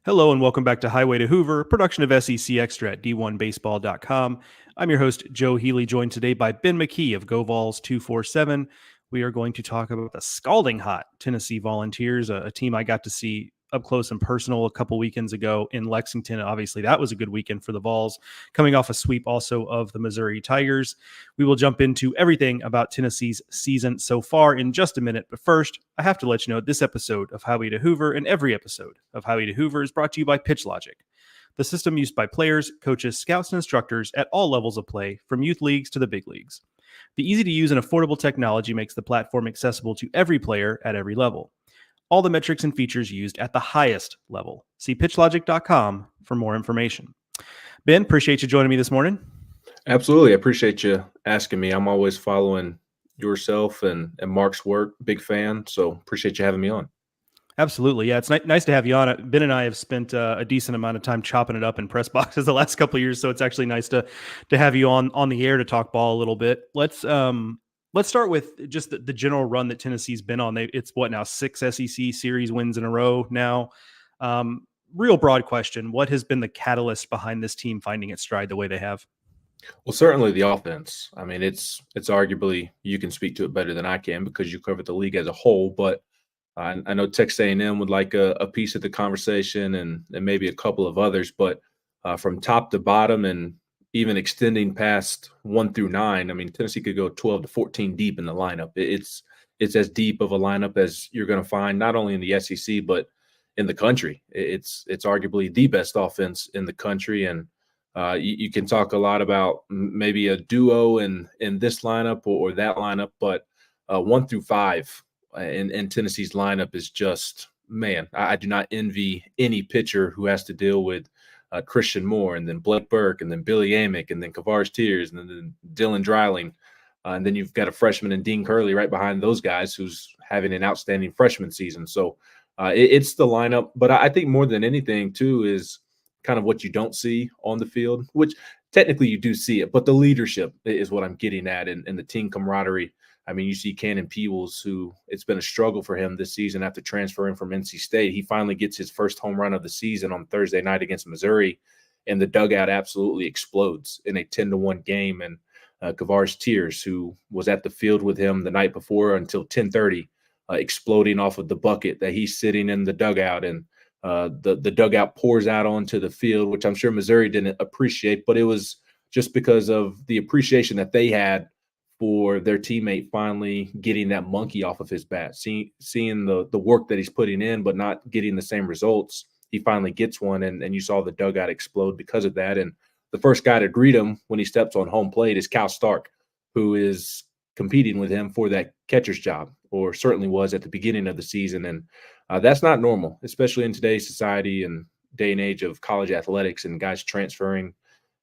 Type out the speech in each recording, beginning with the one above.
Hello and welcome back to Highway to Hoover, production of SEC Extra at D1Baseball.com. I'm your host, Joe Healy, joined today by Ben McKee of GoVols247. We are going to talk about the scalding hot Tennessee Volunteers, a team I got to see up close and personal a couple weekends ago in Lexington. Obviously, that was a good weekend for the Vols, coming off a sweep also of the Missouri Tigers. We will jump into everything about Tennessee's season so far in just a minute. But first, I have to let you know this episode of Highway to Hoover and every episode of Highway to Hoover is brought to you by PitchLogic, the system used by players, coaches, scouts, and instructors at all levels of play, from youth leagues to the big leagues. The easy-to-use and affordable technology makes the platform accessible to every player at every level. All the metrics and features used at the highest level. See pitchlogic.com for more information. Ben, appreciate you joining me this morning. Absolutely. I appreciate you asking me. I'm always following yourself and Mark's work. Big fan. So appreciate you having me on. Absolutely. Yeah, it's nice to have you on. Ben and I have spent a decent amount of time chopping it up in press boxes the last couple of years, so it's actually nice to have you on the air to talk ball a little bit. Let's start with just the general run that Tennessee's been on. It's what now, 6 SEC series wins in a row now. Real broad question: what has been the catalyst behind this team finding its stride the way they have? Well, certainly the offense. I mean, it's arguably, you can speak to it better than I can because you cover the league as a whole, but I know Texas A&M would like a piece of the conversation and maybe a couple of others, but from top to bottom and even extending past 1 through 9, I mean, Tennessee could go 12 to 14 deep in the lineup. It's as deep of a lineup as you're going to find not only in the SEC but in the country. It's arguably the best offense in the country, and you can talk a lot about maybe a duo in this lineup or that lineup, but 1 through 5. And Tennessee's lineup is just, man, I do not envy any pitcher who has to deal with Christian Moore and then Blake Burke and then Billy Amick and then Kavares Tears and then Dylan Dreiling. And then you've got a freshman in Dean Curley right behind those guys who's having an outstanding freshman season. So it's the lineup. But I think more than anything, too, is kind of what you don't see on the field, which technically you do see it. But the leadership is what I'm getting at, and the team camaraderie. I mean, you see Cannon Peebles, who it's been a struggle for him this season after transferring from NC State. He finally gets his first home run of the season on Thursday night against Missouri, and the dugout absolutely explodes in a 10-1 game. And Kavares Tears, who was at the field with him the night before until 10:30, exploding off of the bucket that he's sitting in the dugout, and the dugout pours out onto the field, which I'm sure Missouri didn't appreciate, but it was just because of the appreciation that they had for their teammate finally getting that monkey off of his bat, seeing the work that he's putting in, but not getting the same results. He finally gets one, and you saw the dugout explode because of that. And the first guy to greet him when he steps on home plate is Cal Stark, who is competing with him for that catcher's job, or certainly was at the beginning of the season. And that's not normal, especially in today's society and day and age of college athletics and guys transferring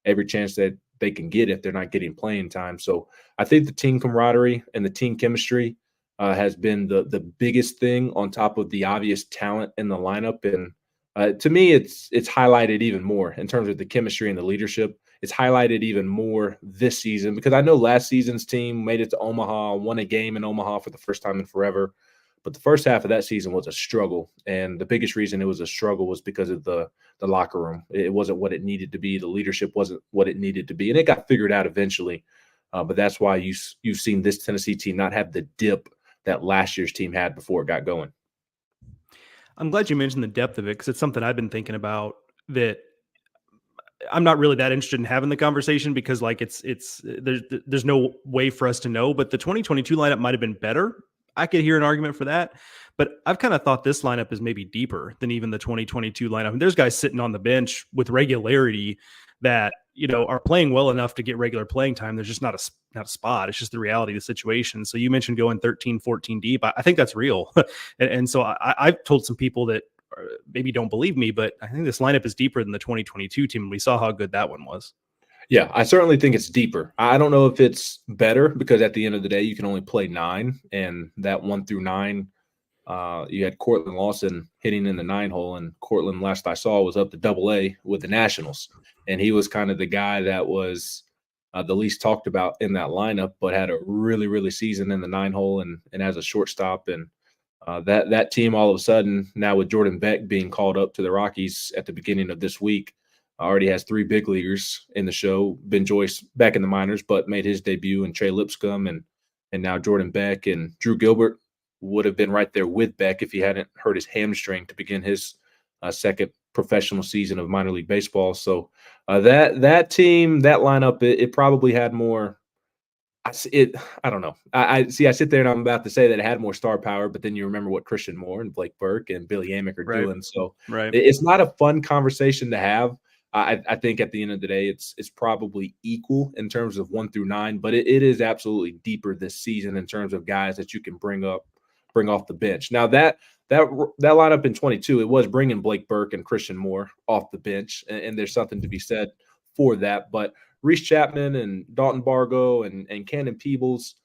every chance that they can get if they're not getting playing time. So I think the team camaraderie and the team chemistry has been the biggest thing on top of the obvious talent in the lineup. And to me, it's highlighted even more in terms of the chemistry and the leadership. It's highlighted even more this season because I know last season's team made it to Omaha, won a game in Omaha for the first time in forever. But the first half of that season was a struggle. And the biggest reason it was a struggle was because of the locker room. It wasn't what it needed to be. The leadership wasn't what it needed to be. And it got figured out eventually. But that's why you've seen this Tennessee team not have the dip that last year's team had before it got going. I'm glad you mentioned the depth of it because it's something I've been thinking about, that I'm not really that interested in having the conversation because there's no way for us to know, but the 2022 lineup might have been better. I could hear an argument for that, but I've kind of thought this lineup is maybe deeper than even the 2022 lineup. I mean, there's guys sitting on the bench with regularity that, are playing well enough to get regular playing time. There's just not a spot. It's just the reality of the situation. So you mentioned going 13, 14 deep. I think that's real. and so I've told some people that maybe don't believe me, but I think this lineup is deeper than the 2022 team. And we saw how good that one was. Yeah, I certainly think it's deeper. I don't know if it's better because at the end of the day, you can only play 9, and that 1 through 9, you had Cortland Lawson hitting in the 9-hole, and Cortland, last I saw, was up to AA with the Nationals, and he was kind of the guy that was the least talked about in that lineup, but had a really, really season in the 9-hole and as a shortstop, and That team all of a sudden now with Jordan Beck being called up to the Rockies at the beginning of this week already has 3 big leaguers in the show. Ben Joyce back in the minors, but made his debut, and Trey Lipscomb and now Jordan Beck and Drew Gilbert would have been right there with Beck if he hadn't hurt his hamstring to begin his second professional season of minor league baseball. So that team, that lineup, it probably had more. I don't know. I see. I sit there and I'm about to say that it had more star power, but then you remember what Christian Moore and Blake Burke and Billy Amick are doing. So it's not a fun conversation to have. I think at the end of the day, it's probably equal in terms of 1 through 9, but it is absolutely deeper this season in terms of guys that you can bring off the bench. Now that lineup in 22, it was bringing Blake Burke and Christian Moore off the bench, and there's something to be said for that. But Reese Chapman and Dalton Bargo and Cannon Peebles,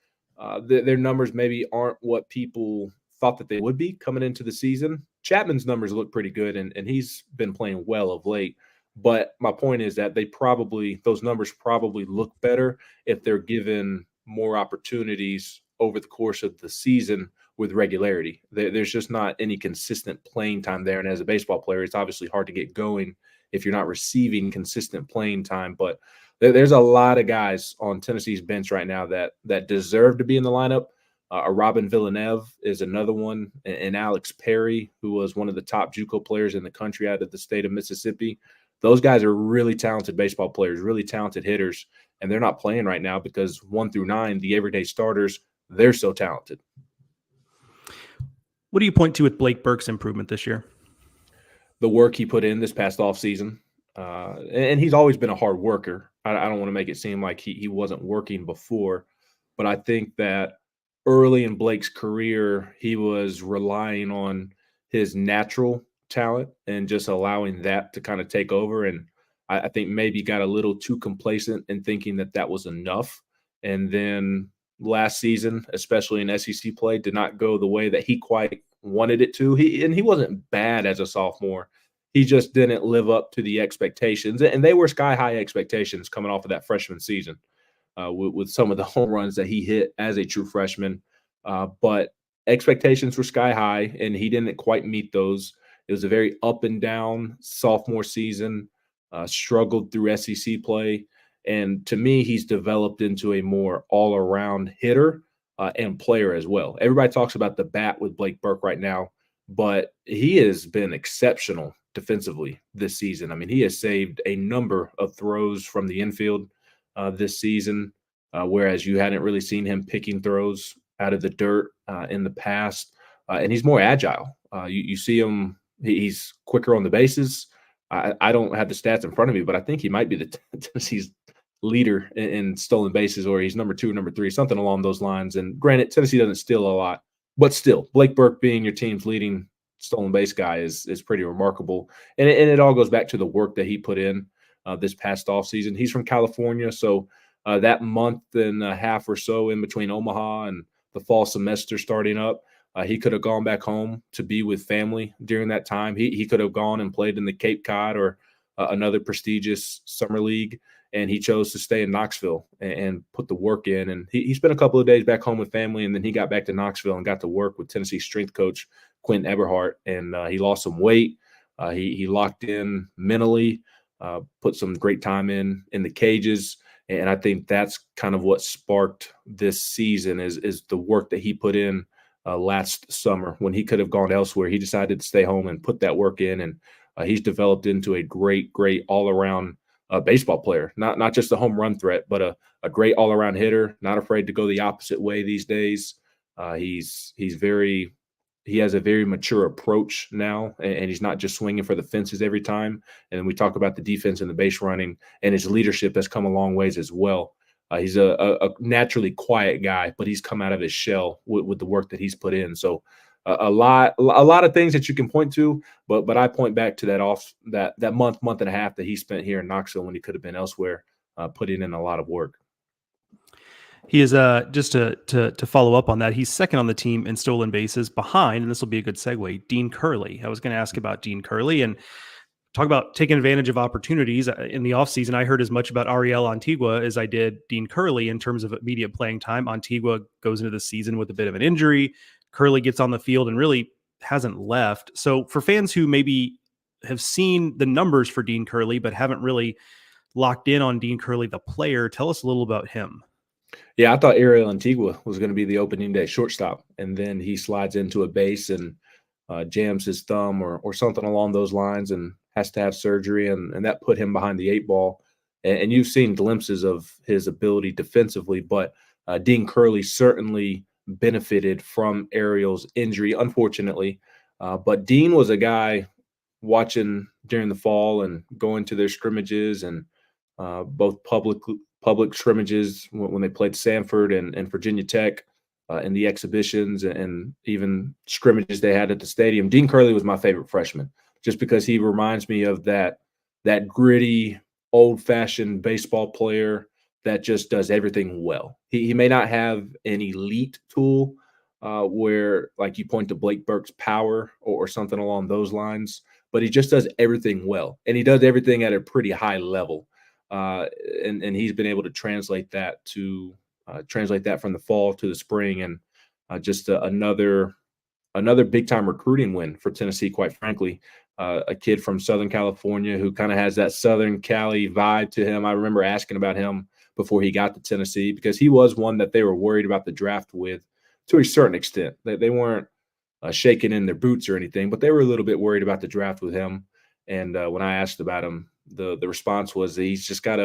their numbers maybe aren't what people thought that they would be coming into the season. Chapman's numbers look pretty good, and he's been playing well of late. But my point is that those numbers probably look better if they're given more opportunities over the course of the season with regularity. There's just not any consistent playing time there. And as a baseball player, it's obviously hard to get going if you're not receiving consistent playing time. But there's a lot of guys on Tennessee's bench right now that deserve to be in the lineup. Robin Villeneuve is another one, and Alex Perry, who was one of the top JUCO players in the country out of the state of Mississippi. Those guys are really talented baseball players, really talented hitters, and they're not playing right now because 1 through 9, the everyday starters, they're so talented. What do you point to with Blake Burke's improvement this year? The work he put in this past offseason. And he's always been a hard worker. I don't want to make it seem like he wasn't working before, but I think that early in Blake's career, he was relying on his natural talent and just allowing that to kind of take over. And I think maybe got a little too complacent in thinking that was enough. And then last season, especially in SEC play, did not go the way that he quite wanted it to. He wasn't bad as a sophomore. He just didn't live up to the expectations. And they were sky-high expectations coming off of that freshman season with some of the home runs that he hit as a true freshman. But expectations were sky-high, and he didn't quite meet those. It was a very up and down sophomore season, struggled through SEC play. And to me, he's developed into a more all-around hitter and player as well. Everybody talks about the bat with Blake Burke right now, but he has been exceptional defensively this season. I mean, he has saved a number of throws from the infield this season, whereas you hadn't really seen him picking throws out of the dirt in the past. And he's more agile. You see him. He's quicker on the bases. I don't have the stats in front of me, but I think he might be the Tennessee's leader in stolen bases, or he's number 2, number 3, something along those lines. And granted, Tennessee doesn't steal a lot, but still, Blake Burke being your team's leading stolen base guy is pretty remarkable. And it all goes back to the work that he put in this past offseason. He's from California, so that month and a half or so in between Omaha and the fall semester starting up, he could have gone back home to be with family during that time. He could have gone and played in the Cape Cod or another prestigious summer league, and he chose to stay in Knoxville and put the work in. And he spent a couple of days back home with family, and then he got back to Knoxville and got to work with Tennessee strength coach Quentin Eberhardt, and he lost some weight. He locked in mentally, put some great time in the cages. And I think that's kind of what sparked this season is the work that he put in last summer when he could have gone elsewhere. He decided to stay home and put that work in, and he's developed into a great all-around baseball player, not just a home run threat, but a great all-around hitter, not afraid to go the opposite way these days. He has a very mature approach now, and he's not just swinging for the fences every time. And we talk about the defense and the base running, and his leadership has come a long ways as well. He's a naturally quiet guy, but he's come out of his shell with the work that he's put in. So a lot of things that you can point to, but I point back to that month and a half that he spent here in Knoxville when he could have been elsewhere, putting in a lot of work. He is just to follow up on that. He's second on the team in stolen bases behind, and this will be a good segue, Dean Curley. I was going to ask about Dean Curley and talk about taking advantage of opportunities. In the offseason, I heard as much about Ariel Antigua as I did Dean Curley in terms of immediate playing time. Antigua goes into the season with a bit of an injury. Curley gets on the field and really hasn't left. So for fans who maybe have seen the numbers for Dean Curley but haven't really locked in on Dean Curley, the player, tell us a little about him. Yeah, I thought Ariel Antigua was going to be the opening day shortstop, and then he slides into a base and jams his thumb or something along those lines and has to have surgery, and that put him behind the 8 ball. And you've seen glimpses of his ability defensively, but Dean Curley certainly benefited from Ariel's injury, unfortunately. But Dean was a guy watching during the fall and going to their scrimmages and both public scrimmages when they played Sanford and Virginia Tech in the exhibitions and even scrimmages they had at the stadium. Dean Curley was my favorite freshman just because he reminds me of that gritty, old-fashioned baseball player that just does everything well. He may not have an elite tool where, like, you point to Blake Burke's power or something along those lines, but he just does everything well, and he does everything at a pretty high level. And he's been able to translate that from the fall to the spring, and just another big time recruiting win for Tennessee. Quite frankly, a kid from Southern California who kind of has that Southern Cali vibe to him. I remember asking about him before he got to Tennessee because he was one that they were worried about the draft with to a certain extent. They weren't shaking in their boots or anything, but they were a little bit worried about the draft with him. And when I asked about him, the response was that he's got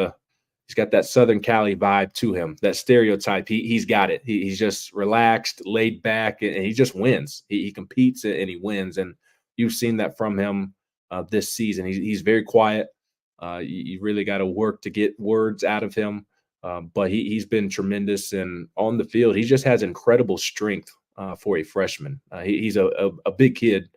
that Southern Cali vibe to him, that stereotype. He's got it. He's just relaxed, laid back, and he just wins. He competes and he wins. And you've seen that from him this season. He's very quiet. You really got to work to get words out of him. But he's been tremendous. And on the field, he just has incredible strength for a freshman. He's a big kid.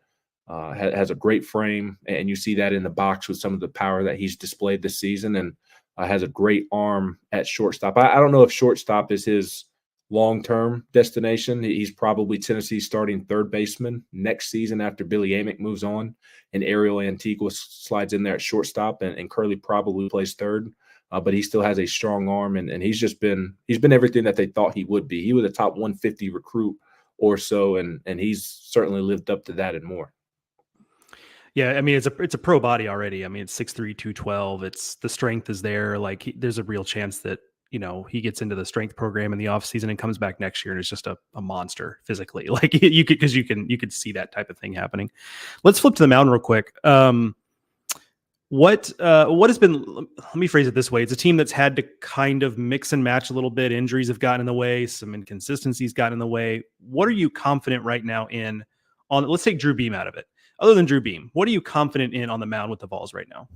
Has a great frame, and you see that in the box with some of the power that he's displayed this season, and has a great arm at shortstop. I don't know if shortstop is his long-term destination. He's probably Tennessee's starting third baseman next season after Billy Amick moves on, and Ariel Antigua slides in there at shortstop, and Curley probably plays third. But he still has a strong arm, and he's been everything that they thought he would be. He was a top 150 recruit or so, and he's certainly lived up to that and more. Yeah, I mean, it's a pro body already. I mean, it's 6'3", 212. It's the strength is there. Like there's a real chance that, he gets into the strength program in the off season and comes back next year and is just a monster physically. Like you could see that type of thing happening. Let's flip to the mound real quick. What has been, let me phrase it this way. It's a team that's had to kind of mix and match a little bit. Injuries have gotten in the way. Some inconsistencies gotten in the way. What are you confident right now let's take Drew Beam out of it. Other than Drew Beam, what are you confident in on the mound with the Vols right now?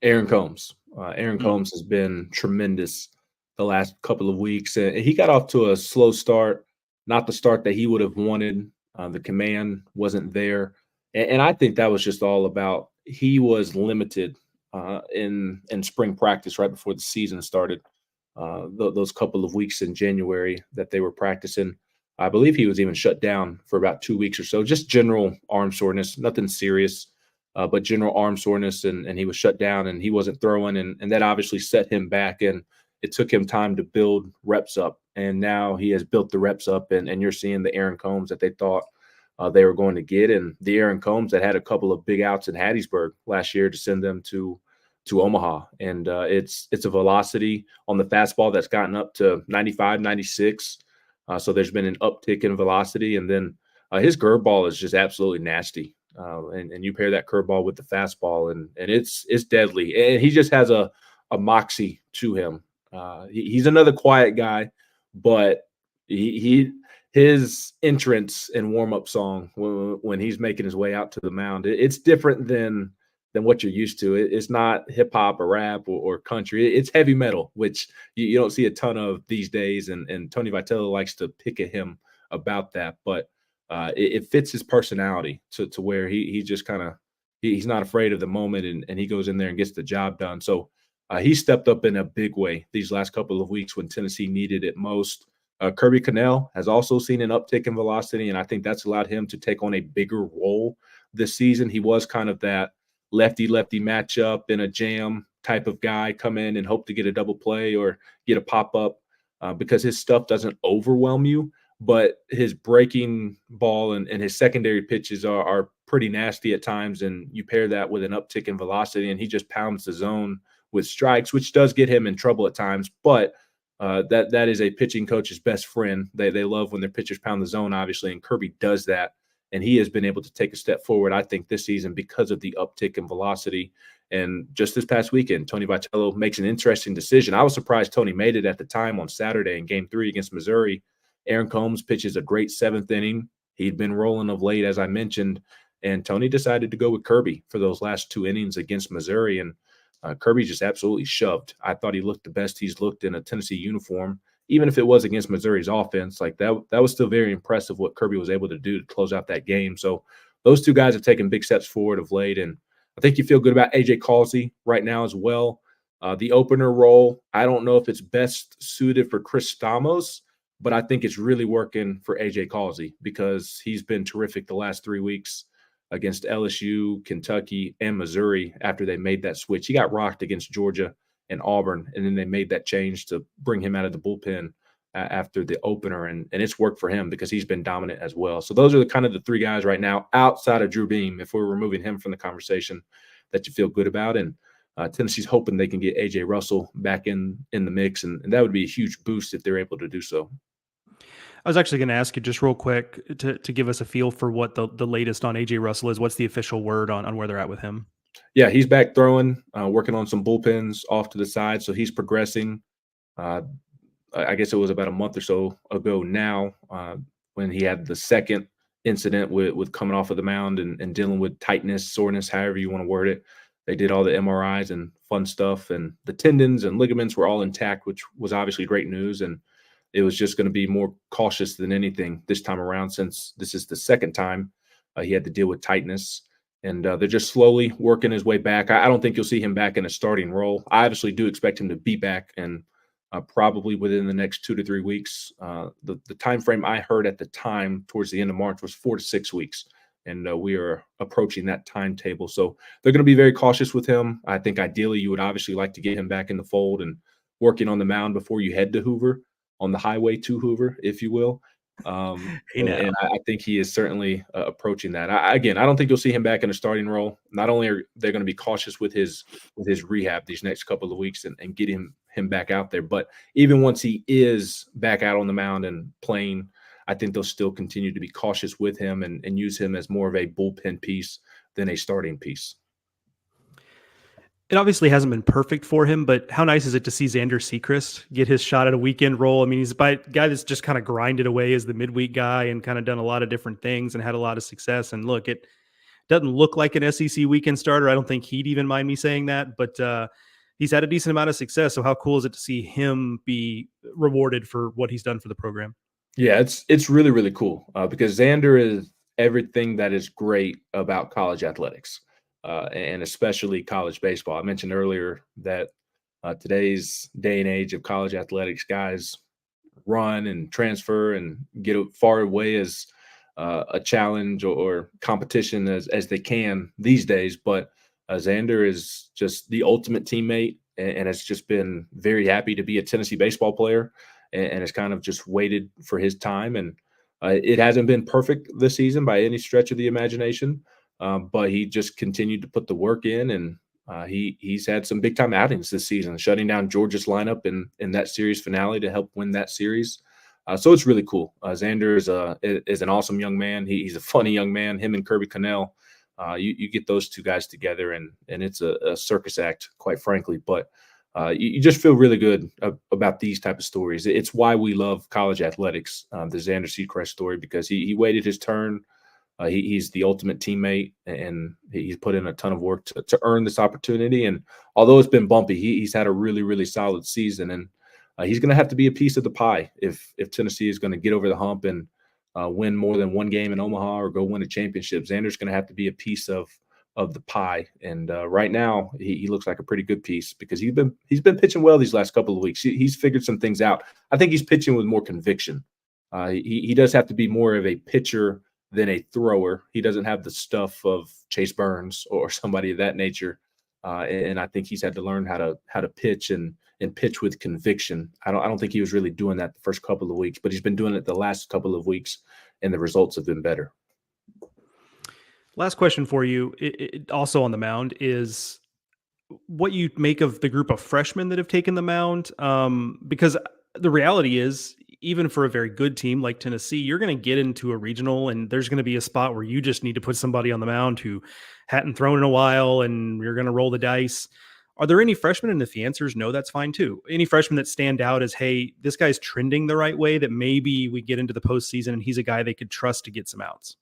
Aaron Combs. Aaron Combs has been tremendous the last couple of weeks. And he got off to a slow start, not the start that he would have wanted. The command wasn't there. And I think that was just all about he was limited in spring practice right before the season started. Those couple of weeks in January that they were practicing. I believe he was even shut down for about 2 weeks or so, just general arm soreness, nothing serious, but general arm soreness. And he was shut down and he wasn't throwing. And that obviously set him back. And it took him time to build reps up. And now he has built the reps up. And you're seeing the Aaron Combs that they thought they were going to get. And the Aaron Combs that had a couple of big outs in Hattiesburg last year to send them to Omaha. And it's a velocity on the fastball that's gotten up to 95, 96. So there's been an uptick in velocity, and then his curveball is just absolutely nasty. And you pair that curveball with the fastball, and it's deadly. And he just has a moxie to him. He's another quiet guy, but his entrance and warm up song when he's making his way out to the mound, it's different than what you're used to. It's not hip hop or rap or country. It's heavy metal, which you don't see a ton of these days. And Tony Vitello likes to pick at him about that, but it fits his personality to where he just kind of, he's not afraid of the moment and he goes in there and gets the job done. So he stepped up in a big way these last couple of weeks when Tennessee needed it most. Kirby Connell has also seen an uptick in velocity, and I think that's allowed him to take on a bigger role this season. He was kind of that lefty-lefty matchup in a jam type of guy, come in and hope to get a double play or get a pop-up because his stuff doesn't overwhelm you. but his breaking ball and his secondary pitches are pretty nasty at times. And you pair that with an uptick in velocity, and he just pounds the zone with strikes, which does get him in trouble at times. But that is a pitching coach's best friend. They love when their pitchers pound the zone, obviously, and Kirby does that. And he has been able to take a step forward, I think, this season because of the uptick in velocity. And just this past weekend, Tony Vitello makes an interesting decision. I was surprised Tony made it at the time on Saturday in Game 3 against Missouri. Aaron Combs pitches a great 7th inning. He'd been rolling of late, as I mentioned, and Tony decided to go with Kirby for those last 2 innings against Missouri. And Kirby just absolutely shoved. I thought he looked the best he's looked in a Tennessee uniform, even if it was against Missouri's offense. Like that was still very impressive what Kirby was able to do to close out that game. So those 2 guys have taken big steps forward of late, and I think you feel good about AJ Causey right now as well. The opener role, I don't know if it's best suited for Chris Stamos, but I think it's really working for AJ Causey because he's been terrific the last 3 weeks against LSU, Kentucky, and Missouri after they made that switch. He got rocked against Georgia and Auburn, and then they made that change to bring him out of the bullpen after the opener, and it's worked for him because he's been dominant as well. So those are kind of the 3 guys right now outside of Drew Beam, if we're removing him from the conversation, that you feel good about. And Tennessee's hoping they can get A.J. Russell back in the mix, and that would be a huge boost if they're able to do so. I was actually going to ask you just real quick to give us a feel for what the latest on A.J. Russell is. What's the official word on where they're at with him? Yeah, he's back throwing, working on some bullpens off to the side, so he's progressing. I guess it was about a month or so ago now when he had the second incident with coming off of the mound and dealing with tightness, soreness, however you want to word it. They did all the MRIs and fun stuff, and the tendons and ligaments were all intact, which was obviously great news. And it was just going to be more cautious than anything this time around, since this is the second time he had to deal with tightness. And they're just slowly working his way back. I don't think you'll see him back in a starting role. I obviously do expect him to be back, and probably within the next 2 to 3 weeks. The time frame I heard at the time towards the end of March was 4 to 6 weeks, and we are approaching that timetable. So they're going to be very cautious with him. I think ideally you would obviously like to get him back in the fold and working on the mound before you head to Hoover, on the highway to Hoover, if you will. And I think he is certainly approaching that. I don't think you'll see him back in a starting role. Not only are they going to be cautious with his rehab these next couple of weeks and get him back out there, but even once he is back out on the mound and playing, I think they'll still continue to be cautious with him and use him as more of a bullpen piece than a starting piece. It obviously hasn't been perfect for him, but how nice is it to see Xander Sechrist get his shot at a weekend role? I mean, he's a guy that's just kind of grinded away as the midweek guy and kind of done a lot of different things and had a lot of success. And look, it doesn't look like an SEC weekend starter. I don't think he'd even mind me saying that, but he's had a decent amount of success. So how cool is it to see him be rewarded for what he's done for the program? Yeah, it's really, really cool because Xander is everything that is great about college athletics. And especially college baseball. I mentioned earlier that today's day and age of college athletics, guys run and transfer and get as far away as a challenge or competition as they can these days. But Xander is just the ultimate teammate and has just been very happy to be a Tennessee baseball player and has kind of just waited for his time. And it hasn't been perfect this season by any stretch of the imagination. But he just continued to put the work in, and he's had some big time outings this season, shutting down Georgia's lineup in that series finale to help win that series. So it's really cool. Xander is an awesome young man. He's a funny young man. Him and Kirby Connell, you get those 2 guys together, and it's a circus act, quite frankly. But you just feel really good about these type of stories. It's why we love college athletics, the Xander Sechrist story, because he waited his turn. He's the ultimate teammate, and he's put in a ton of work to earn this opportunity. And although it's been bumpy, he's had a really, really solid season. And he's going to have to be a piece of the pie if Tennessee is going to get over the hump and win more than one game in Omaha or go win a championship. Xander's going to have to be a piece of the pie. And right now, he looks like a pretty good piece because he's been pitching well these last couple of weeks. He's figured some things out. I think he's pitching with more conviction. He does have to be more of a pitcher than a thrower. He doesn't have the stuff of Chase Burns or somebody of that nature. and I think he's had to learn how to pitch and pitch with conviction. I don't think he was really doing that the first couple of weeks, but he's been doing it the last couple of weeks, and the results have been better. Last question for you, also on the mound, is what you make of the group of freshmen that have taken the mound. Because the reality is, even for a very good team like Tennessee, you're going to get into a regional and there's going to be a spot where you just need to put somebody on the mound who hadn't thrown in a while and you're going to roll the dice. Are there any freshmen? And if the answer is no, that's fine too. Any freshmen that stand out as, hey, this guy's trending the right way, that maybe we get into the postseason and he's a guy they could trust to get some outs?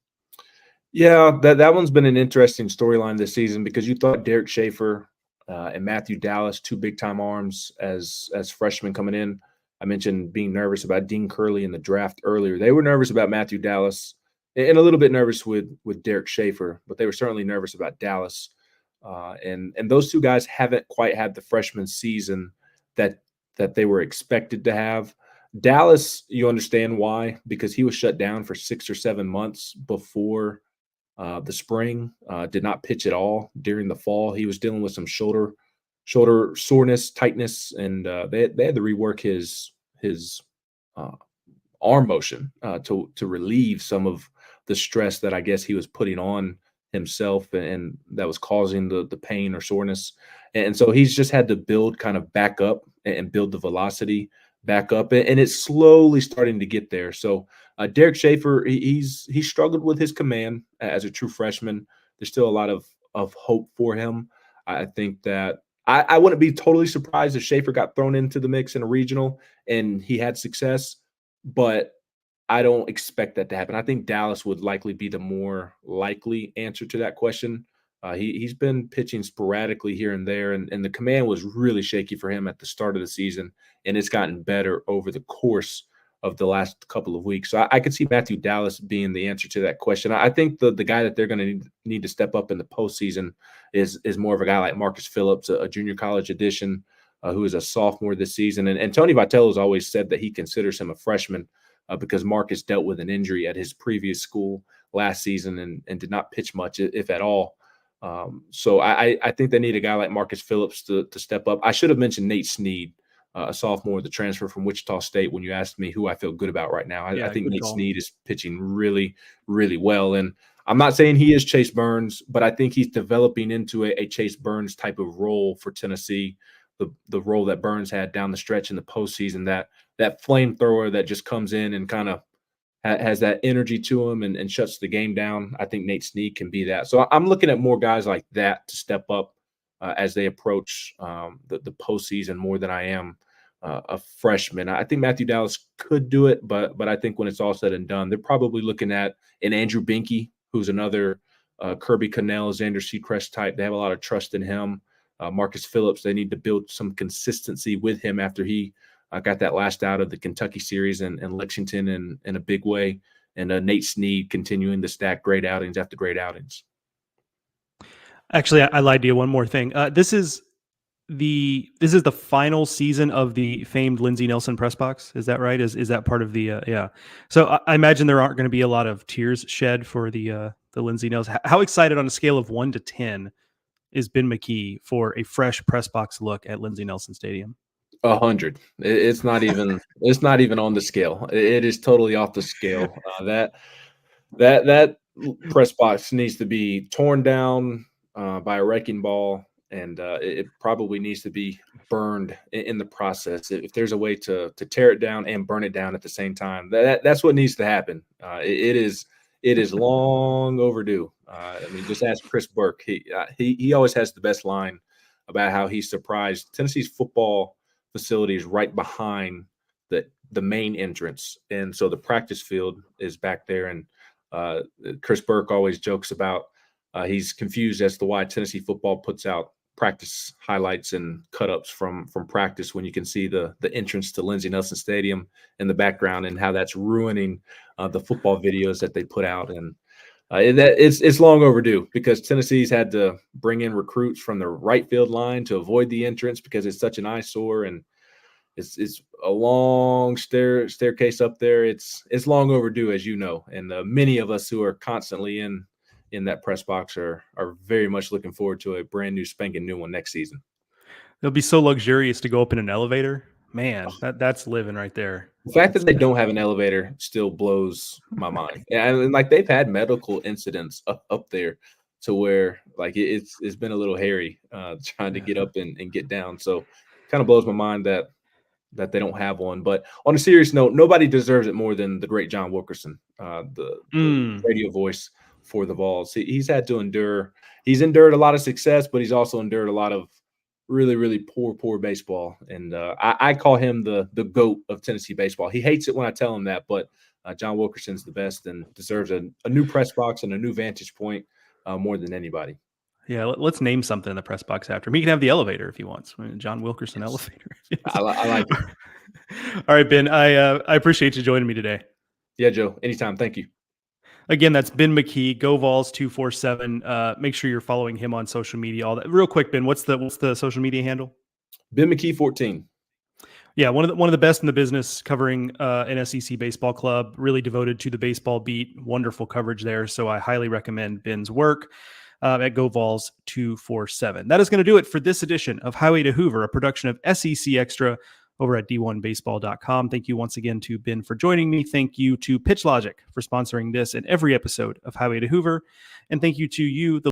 Yeah, that one's been an interesting storyline this season because you thought Derek Schaefer and Matthew Dallas, two big-time arms as freshmen coming in. I mentioned being nervous about Dean Curley in the draft earlier. They were nervous about Matthew Dallas and a little bit nervous with Derek Schaefer, but they were certainly nervous about Dallas. And those two guys haven't quite had the freshman season that they were expected to have. Dallas, you understand why, because he was shut down for 6 or 7 months before the spring, did not pitch at all during the fall. He was dealing with some shoulder soreness, tightness, and they had to rework his arm motion to relieve some of the stress that I guess he was putting on himself, and that was causing the pain or soreness. And so he's just had to build kind of back up and build the velocity back up, and it's slowly starting to get there. So Derek Schaefer, he struggled with his command as a true freshman. There's still a lot of hope for him. I think that I wouldn't be totally surprised if Schaefer got thrown into the mix in a regional and he had success, but I don't expect that to happen. I think Dallas would likely be the more likely answer to that question. He's been pitching sporadically here and there, and the command was really shaky for him at the start of the season, and it's gotten better over the course of the last couple of weeks. So I could see Matthew Dallas being the answer to that question. I think the guy that they're going to need to step up in the postseason is more of a guy like Marcus Phillips, a junior college addition, who is a sophomore this season. And Tony Vitello has always said that he considers him a freshman because Marcus dealt with an injury at his previous school last season and did not pitch much, if at all. So I think they need a guy like Marcus Phillips to step up. I should have mentioned Nate Snead, a sophomore, the transfer from Wichita State, when you asked me who I feel good about right now. I think Nate Snead is pitching really, really well. And I'm not saying he is Chase Burns, but I think he's developing into a Chase Burns type of role for Tennessee, the role that Burns had down the stretch in the postseason, that flamethrower that just comes in and kind of has that energy to him and shuts the game down. I think Nate Snead can be that. So I'm looking at more guys like that to step up as they approach the postseason more than I am a freshman. I think Matthew Dallas could do it, but I think when it's all said and done, they're probably looking at an Andrew Binke, who's another Kirby Connell, Xander Sechrest type. They have a lot of trust in him. Marcus Phillips, they need to build some consistency with him after he got that last out of the Kentucky series and Lexington in a big way. And Nate Snead continuing to stack great outings after great outings. Actually, I lied to you. One more thing. This is the final season of the famed Lindsey Nelson press box. Is that right? Is that part of the yeah? So I imagine there aren't going to be a lot of tears shed for the Lindsey Nelson. How excited on a scale of 1 to 10 is Ben McKee for a fresh press box look at Lindsey Nelson Stadium? 100. It's not even on the scale. It is totally off the scale. That press box needs to be torn down by a wrecking ball, and it probably needs to be burned in the process. If there's a way to tear it down and burn it down at the same time, that's what needs to happen. It is long overdue. I mean, just ask Chris Burke. He always has the best line about how he's surprised. Tennessee's football facility is right behind the main entrance, and so the practice field is back there. And Chris Burke always jokes about he's confused as to why Tennessee football puts out practice highlights and cut-ups from practice when you can see the entrance to Lindsey Nelson Stadium in the background, and how that's ruining the football videos that they put out. And it's long overdue because Tennessee's had to bring in recruits from the right field line to avoid the entrance because it's such an eyesore, and it's a long staircase up there. It's long overdue, as you know, and many of us who are constantly in in that press box are very much looking forward to a brand new spanking new one next season. It'll be so luxurious to go up in an elevator. Man, that's living right there. The fact that they don't have an elevator still blows my mind. And like they've had medical incidents up there to where like it's been a little hairy trying to get up and get down. So kind of blows my mind that they don't have one. But on a serious note, nobody deserves it more than the great John Wilkerson, the radio voice for the Vols. He's had to endure. He's endured a lot of success, but he's also endured a lot of really, really poor baseball. And I call him the GOAT of Tennessee baseball. He hates it when I tell him that, but John Wilkerson's the best and deserves a new press box and a new vantage point more than anybody. Yeah, let's name something in the press box after him. He can have the elevator if he wants. John Wilkerson elevator. I like it. All right, Ben, I appreciate you joining me today. Yeah, Joe, anytime. Thank you. Again, that's Ben McKee, GoVols247. Make sure you're following him on social media. All that. Real quick, Ben, what's the social media handle? Ben McKee 14. Yeah, one of the best in the business, covering an SEC baseball club, really devoted to the baseball beat. Wonderful coverage there. So I highly recommend Ben's work at GoVols247. That is going to do it for this edition of Highway to Hoover, a production of SEC Extra over at d1baseball.com. Thank you once again to Ben for joining me. Thank you to Pitch Logic for sponsoring this and every episode of Highway to Hoover. And thank you to you, the